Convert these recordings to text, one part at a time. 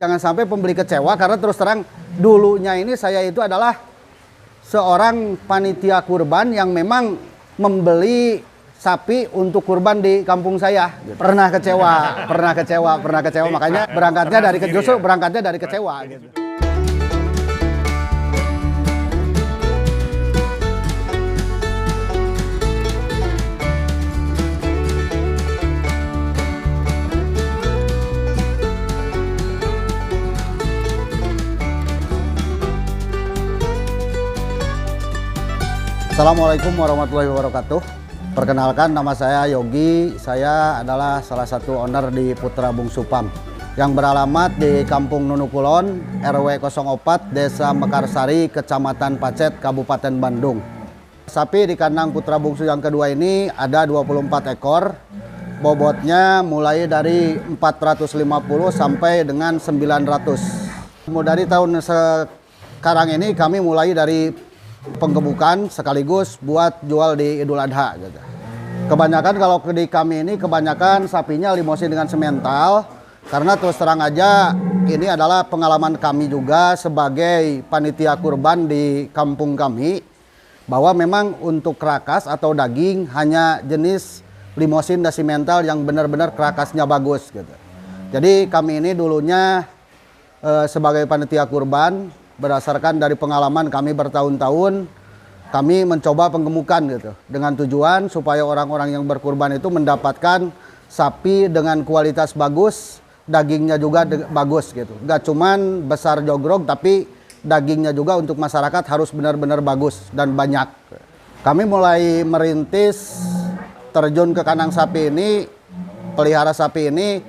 Jangan sampai pembeli kecewa karena terus terang dulunya ini saya itu adalah seorang panitia kurban yang memang membeli sapi untuk kurban di kampung saya. Pernah kecewa. Makanya berangkatnya dari kecewa. Gitu. Assalamualaikum warahmatullahi wabarakatuh. Perkenalkan, nama saya Yogi. Saya adalah salah satu owner di Putra Bungsu Farm yang beralamat di Kampung Nunukulon, RW 04, Desa Mekarsari, Kecamatan Pacet, Kabupaten Bandung. Sapi di kandang Putra Bungsu yang kedua ini ada 24 ekor. Bobotnya mulai dari 450 sampai dengan 900. Dari tahun sekarang ini kami mulai dari penggemukan sekaligus buat jual di Idul Adha gitu. Kebanyakan kalau di kami ini kebanyakan sapinya limosin dengan semental, karena terus terang aja ini adalah pengalaman kami juga sebagai panitia kurban di kampung kami, bahwa memang untuk kerakas atau daging hanya jenis limosin dan semental yang benar-benar kerakasnya bagus gitu. Jadi kami ini dulunya sebagai panitia kurban, berdasarkan dari pengalaman kami bertahun-tahun, kami mencoba penggemukan gitu, dengan tujuan supaya orang-orang yang berkurban itu mendapatkan sapi dengan kualitas bagus, dagingnya juga bagus gitu. Gak cuman besar jogrog, tapi dagingnya juga untuk masyarakat harus benar-benar bagus dan banyak. Kami mulai merintis terjun ke kandang sapi ini, pelihara sapi ini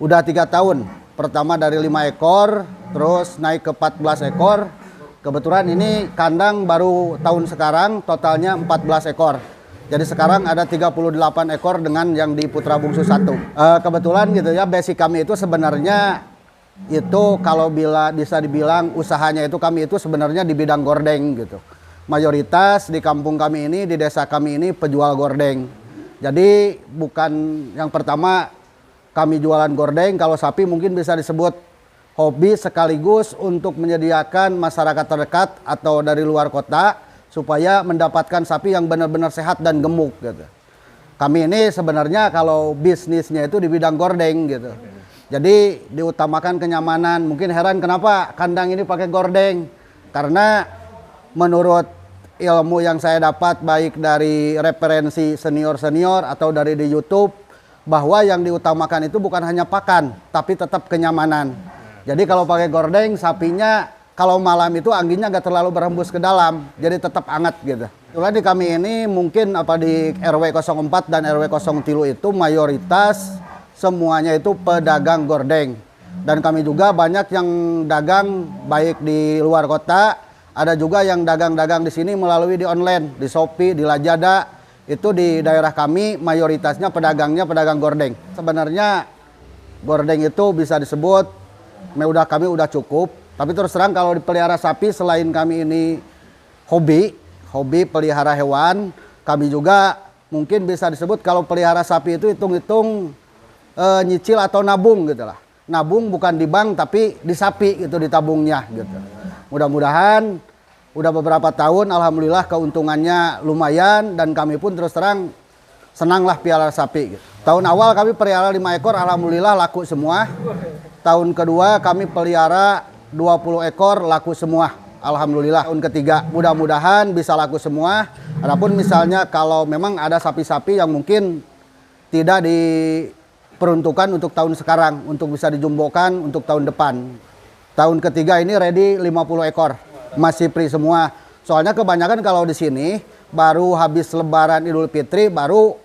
udah 3 tahun. Pertama dari 5 ekor, terus naik ke 14 ekor. Kebetulan ini kandang baru tahun sekarang, totalnya 14 ekor. Jadi sekarang ada 38 ekor dengan yang di Putra Bungsu 1. Kebetulan gitu ya, basic kami itu sebenarnya itu kalau bisa dibilang usahanya itu kami itu sebenarnya di bidang gordeng gitu. Mayoritas di kampung kami ini, di desa kami ini penjual gordeng. Jadi bukan yang pertama kami jualan gordeng, kalau sapi mungkin bisa disebut hobi sekaligus untuk menyediakan masyarakat terdekat atau dari luar kota supaya mendapatkan sapi yang benar-benar sehat dan gemuk gitu. Kami ini sebenarnya kalau bisnisnya itu di bidang gordeng gitu. Jadi diutamakan kenyamanan. Mungkin heran kenapa kandang ini pakai gordeng. Karena menurut ilmu yang saya dapat baik dari referensi senior-senior atau dari di YouTube, bahwa yang diutamakan itu bukan hanya pakan, tapi tetap kenyamanan. Jadi kalau pakai gordeng, sapinya kalau malam itu anginnya nggak terlalu berhembus ke dalam, jadi tetap hangat gitu. Itulah di kami ini mungkin di RW 04 dan RW 03 itu mayoritas semuanya itu pedagang gordeng. Dan kami juga banyak yang dagang baik di luar kota, ada juga yang dagang-dagang di sini melalui di online, di Shopee, di Lazada. Itu di daerah kami mayoritasnya pedagangnya pedagang gordeng. Sebenarnya gordeng itu bisa disebut kami udah cukup. Tapi terus terang kalau dipelihara sapi, selain kami ini hobi pelihara hewan, kami juga mungkin bisa disebut kalau pelihara sapi itu hitung-hitung nyicil atau nabung gitu lah. Nabung bukan di bank tapi di sapi gitu, di tabungnya gitu. Mudah-mudahan udah beberapa tahun, alhamdulillah keuntungannya lumayan dan kami pun terus terang senanglah pelihara sapi. Gitu. Tahun awal kami pelihara 5 ekor, alhamdulillah laku semua. Tahun kedua kami pelihara 20 ekor, laku semua. Alhamdulillah. Tahun ketiga mudah-mudahan bisa laku semua. Adapun misalnya kalau memang ada sapi-sapi yang mungkin tidak diperuntukkan untuk tahun sekarang, untuk bisa dijumbokan untuk tahun depan. Tahun ketiga ini ready 50 ekor. Masih free semua. Soalnya kebanyakan kalau di sini baru habis Lebaran Idul Fitri baru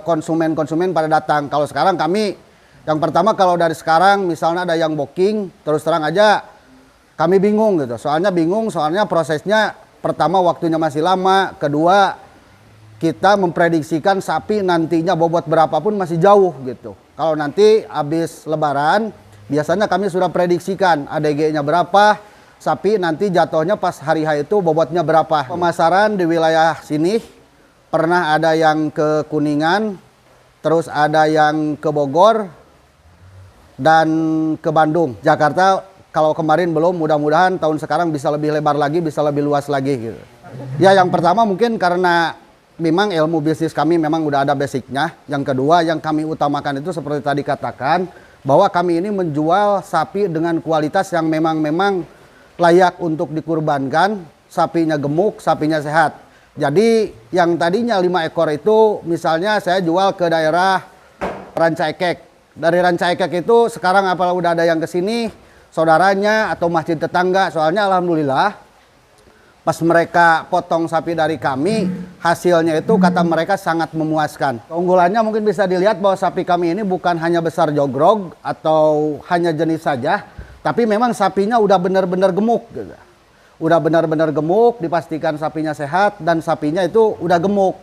konsumen pada datang. Kalau sekarang kami yang pertama kalau dari sekarang misalnya ada yang booking, terus terang aja kami bingung gitu. Soalnya prosesnya pertama waktunya masih lama, kedua kita memprediksikan sapi nantinya bobot berapapun masih jauh gitu. Kalau nanti habis Lebaran biasanya kami sudah prediksikan ADG-nya berapa, sapi nanti jatuhnya pas hari H itu bobotnya berapa. Pemasaran di wilayah sini pernah ada yang ke Kuningan, terus ada yang ke Bogor, dan ke Bandung. Jakarta kalau kemarin belum, mudah-mudahan tahun sekarang bisa lebih lebar lagi, bisa lebih luas lagi gitu. Ya, yang pertama mungkin karena memang ilmu bisnis kami memang udah ada basicnya. Yang kedua yang kami utamakan itu seperti tadi katakan, bahwa kami ini menjual sapi dengan kualitas yang memang layak untuk dikurbankan. Sapinya gemuk, sapinya sehat. Jadi yang tadinya 5 ekor itu misalnya saya jual ke daerah Ranca Ekek. Dari Ranca Ekek itu sekarang apalagi udah ada yang ke sini, saudaranya atau masjid tetangga. Soalnya alhamdulillah pas mereka potong sapi dari kami, hasilnya itu kata mereka sangat memuaskan. Keunggulannya mungkin bisa dilihat bahwa sapi kami ini bukan hanya besar jogrog atau hanya jenis saja, tapi memang sapinya udah benar-benar gemuk gitu. Udah benar-benar gemuk, dipastikan sapinya sehat dan sapinya itu udah gemuk.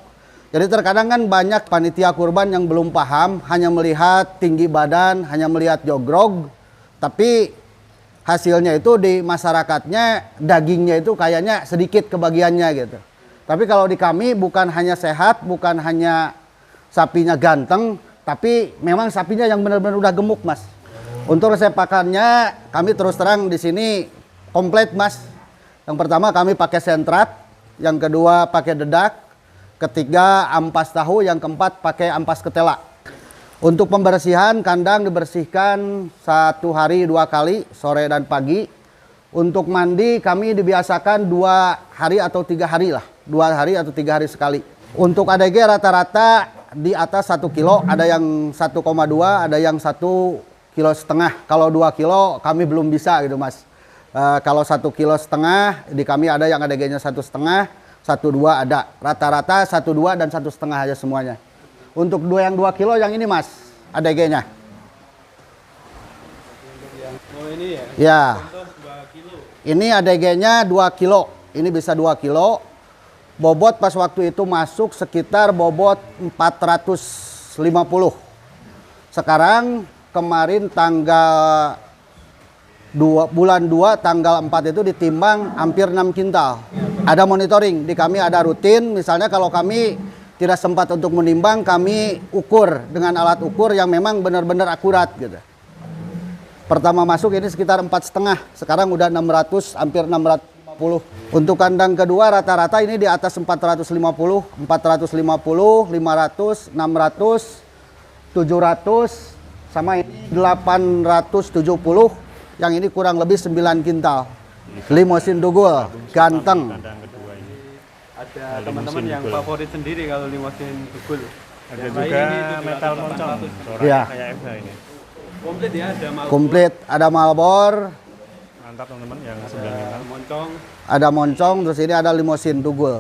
Jadi terkadang kan banyak panitia kurban yang belum paham, hanya melihat tinggi badan, hanya melihat jogrog, tapi hasilnya itu di masyarakatnya dagingnya itu kayaknya sedikit kebagiannya gitu. Tapi kalau di kami bukan hanya sehat, bukan hanya sapinya ganteng, tapi memang sapinya yang benar-benar udah gemuk, Mas. Untuk resep pakannya kami terus terang di sini komplit, Mas. Yang pertama kami pakai sentrat, yang kedua pakai dedak, ketiga ampas tahu, yang keempat pakai ampas ketela. Untuk pembersihan kandang dibersihkan 1 hari 2 kali, sore dan pagi. Untuk mandi kami dibiasakan 2 hari atau 3 hari lah, 2 hari atau 3 hari sekali. Untuk ADG rata-rata di atas 1 kilo, ada yang 1,2, ada yang 1,5 kilo. Kalau 2 kilo kami belum bisa gitu, Mas. Kalau 1,5 kilo di kami ada yang ADG-nya 1,5, 1,2 ada. Rata-rata 1,2 dan 1,5 aja semuanya. Untuk yang 2 kilo yang ini, Mas, ADG-nya. Oh ini ya? Ya. Contoh 2 kilo. Ini ADG-nya 2 kilo. Ini bisa 2 kilo. Bobot pas waktu itu masuk sekitar bobot 450. Sekarang kemarin tanggal bulan 2 tanggal 4 itu ditimbang hampir 6 kintal. Ada monitoring, di kami ada rutin. Misalnya kalau kami tidak sempat untuk menimbang, kami ukur dengan alat ukur yang memang benar-benar akurat gitu. Pertama masuk ini sekitar 4,5, sekarang udah 600, hampir 650. Untuk kandang kedua rata-rata ini di atas 450, 500, 600, 700, sama ini 870. Yang ini kurang lebih 9 kintal. Limosin Dugul, ganteng. Ada teman-teman yang favorit sendiri kalau limosin Dugul. Ada juga metal moncong, Ya. kayak FH ini. Komplit ya, ada Malbor, Komplit, ada Malbor, Mantap teman-teman yang 9 ada kintal. moncong. ada moncong, terus ini ada limosin Dugul.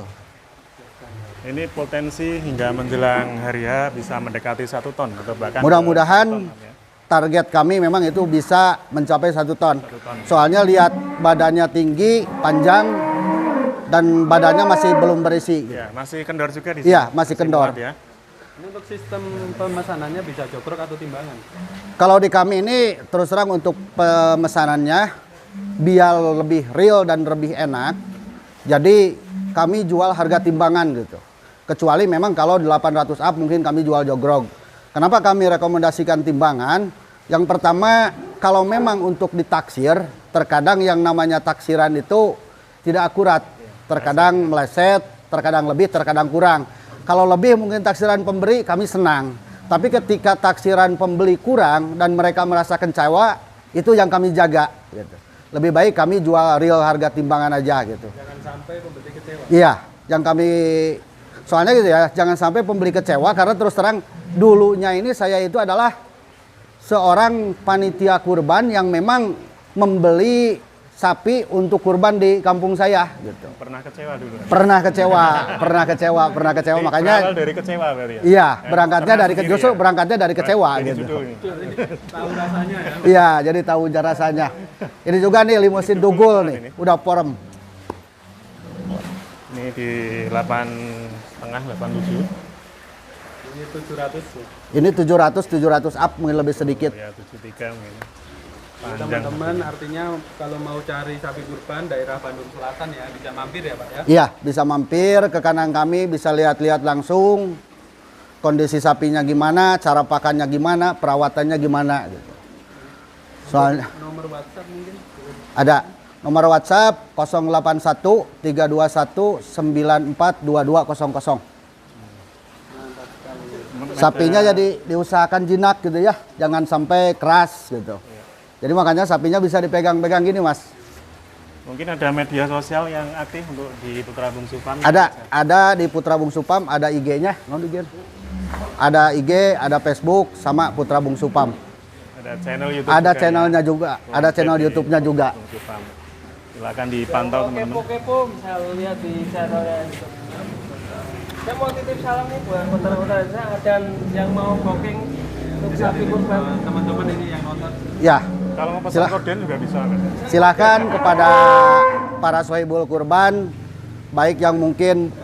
Ini potensi hingga menjelang hari H bisa mendekati 1 ton atau bahkan Mudah-mudahan target kami memang itu bisa mencapai 1 ton. Soalnya lihat badannya tinggi, panjang, dan badannya masih belum berisi. Ya, masih kendor juga di sini. Iya, masih kendor. muat ya. Ini untuk sistem pemesanannya bisa jogrok atau timbangan? Kalau di kami ini terus terang untuk pemesanannya biar lebih real dan lebih enak. Jadi kami jual harga timbangan gitu. Kecuali memang kalau 800 up mungkin kami jual jogrog. Kenapa kami rekomendasikan timbangan? Yang pertama, kalau memang untuk ditaksir, terkadang yang namanya taksiran itu tidak akurat. Terkadang meleset, terkadang lebih, terkadang kurang. Kalau lebih mungkin taksiran pemberi kami senang. Tapi ketika taksiran pembeli kurang dan mereka merasa kecewa, itu yang kami jaga. Gitu. Lebih baik kami jual real harga timbangan aja gitu. Jangan sampai pembeli kecewa. Iya, yang kami soalnya gitu ya, jangan sampai pembeli kecewa karena terus terang dulunya ini saya itu adalah seorang panitia kurban yang memang membeli sapi untuk kurban di kampung saya gitu. Pernah kecewa dulu. Pernah kecewa, makanya Berawal dari kecewa berarti ya. iya, berangkatnya dari sendiri justru ya? berangkatnya dari kecewa Ini gitu. judul ini. Tahu rasanya ya. Iya, jadi tahu rasanya. Ini juga nih limosin Dugul nih, udah porem. Ini di 8,5, 87. Ini 700 ya. Ini 700 up mungkin lebih sedikit. Ya, 73 mungkin. Jadi Panjang. teman-teman artinya kalau mau cari sapi kurban daerah Bandung Selatan ya bisa mampir ya Pak ya. Iya, bisa mampir ke kandang kami, bisa lihat-lihat langsung kondisi sapinya gimana, cara pakannya gimana, perawatannya gimana gitu. Soalnya Nomor WhatsApp mungkin. ada nomor WhatsApp 081 321 942200. Sapinya jadi diusahakan jinak gitu ya, jangan sampai keras gitu. Jadi makanya sapinya bisa dipegang-pegang gini, Mas. Mungkin ada media sosial yang aktif untuk di Putra Bungsu Farm? Ada di Putra Bungsu Farm, ada IG-nya, ada IG, ada Facebook, sama Putra Bungsu Farm. Ada channel YouTube. Ada juga channelnya ya? juga, ada channel YouTube-nya juga. Bungsu Farm. Silakan dipantau teman-teman. Kepo-kepo bisa lihat di channelnya YouTube. Saya mau titip salam nih buat peternak saya dan yang mau booking untuk sapi kurban. Teman-teman ini yang nonton. Ya, Kalau mau pesan Sila- korden juga bisa kan? silakan kepada para sohibul kurban, baik yang mungkin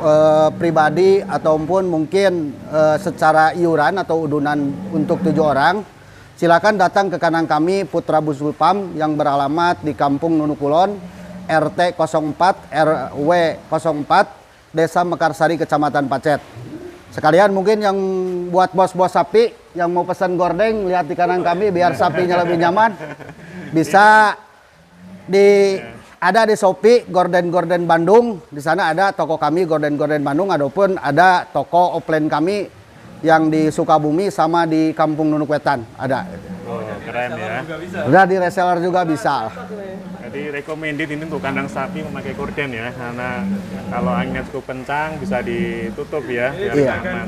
pribadi ataupun mungkin secara iuran atau udunan untuk 7 orang, silakan datang ke kandang kami Putra Bungsu Farm yang beralamat di Kampung Nunukulon, RT 04 RW 04, Desa Mekarsari, Kecamatan Pacet. Sekalian mungkin yang buat bos-bos sapi yang mau pesan gordeng, lihat di kanan kami biar sapinya lebih nyaman. Bisa ada di Shopee Gorden Bandung. Di sana ada toko kami Gorden Bandung, ataupun ada toko offline kami yang di Sukabumi sama di Kampung Nunuk Wetan ada. Oh, keren ya. Juga bisa. Udah di reseller juga bisa. Jadi recommended ini untuk kandang sapi memakai korden ya, karena kalau anginnya cukup kencang bisa ditutup ya, biar Iya. aman.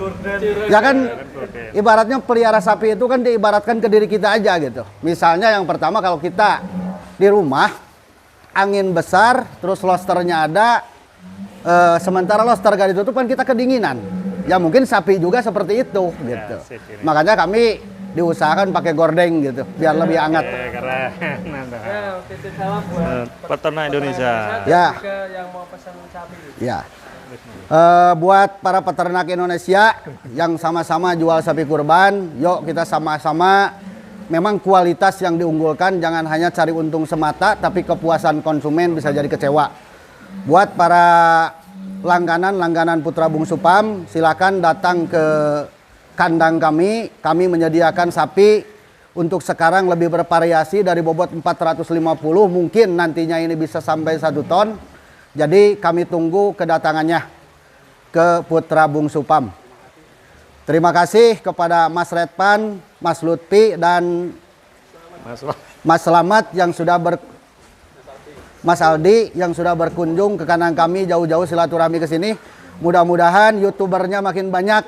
Ya kan Korden. ibaratnya pelihara sapi itu kan diibaratkan ke diri kita aja gitu. Misalnya yang pertama kalau kita di rumah angin besar terus losternya ada, sementara loster gak ditutup kan kita kedinginan. Ya mungkin sapi juga seperti itu gitu. sip ini. Makanya kami diusahakan pakai gordeng gitu biar lebih hangat. Keren. Mantap. Ya, titip salam buat Peternak Indonesia. Ya. dan juga yang mau pesan sapi. Ya. Buat para peternak Indonesia yang sama-sama jual sapi kurban, yuk kita sama-sama memang kualitas yang diunggulkan, jangan hanya cari untung semata, tapi kepuasan konsumen bisa jadi kecewa. Buat para langganan Putra Bungsu Farm, silakan datang ke kandang kami menyediakan sapi untuk sekarang lebih bervariasi dari bobot 450, mungkin nantinya ini bisa sampai 1 ton. Jadi kami tunggu kedatangannya ke Putra Bungsu Farm. Terima kasih kepada Mas Redpan, Mas Lutfi, dan Mas Slamet yang sudah Mas Aldi yang sudah berkunjung ke kandang kami jauh-jauh silaturahmi ke sini. Mudah-mudahan YouTubernya makin banyak,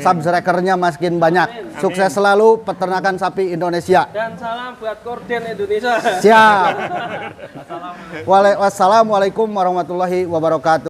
subscribernya makin banyak. Sukses selalu peternakan sapi Indonesia. Dan salam buat Korden Indonesia. Siap. Wassalamualaikum warahmatullahi wabarakatuh.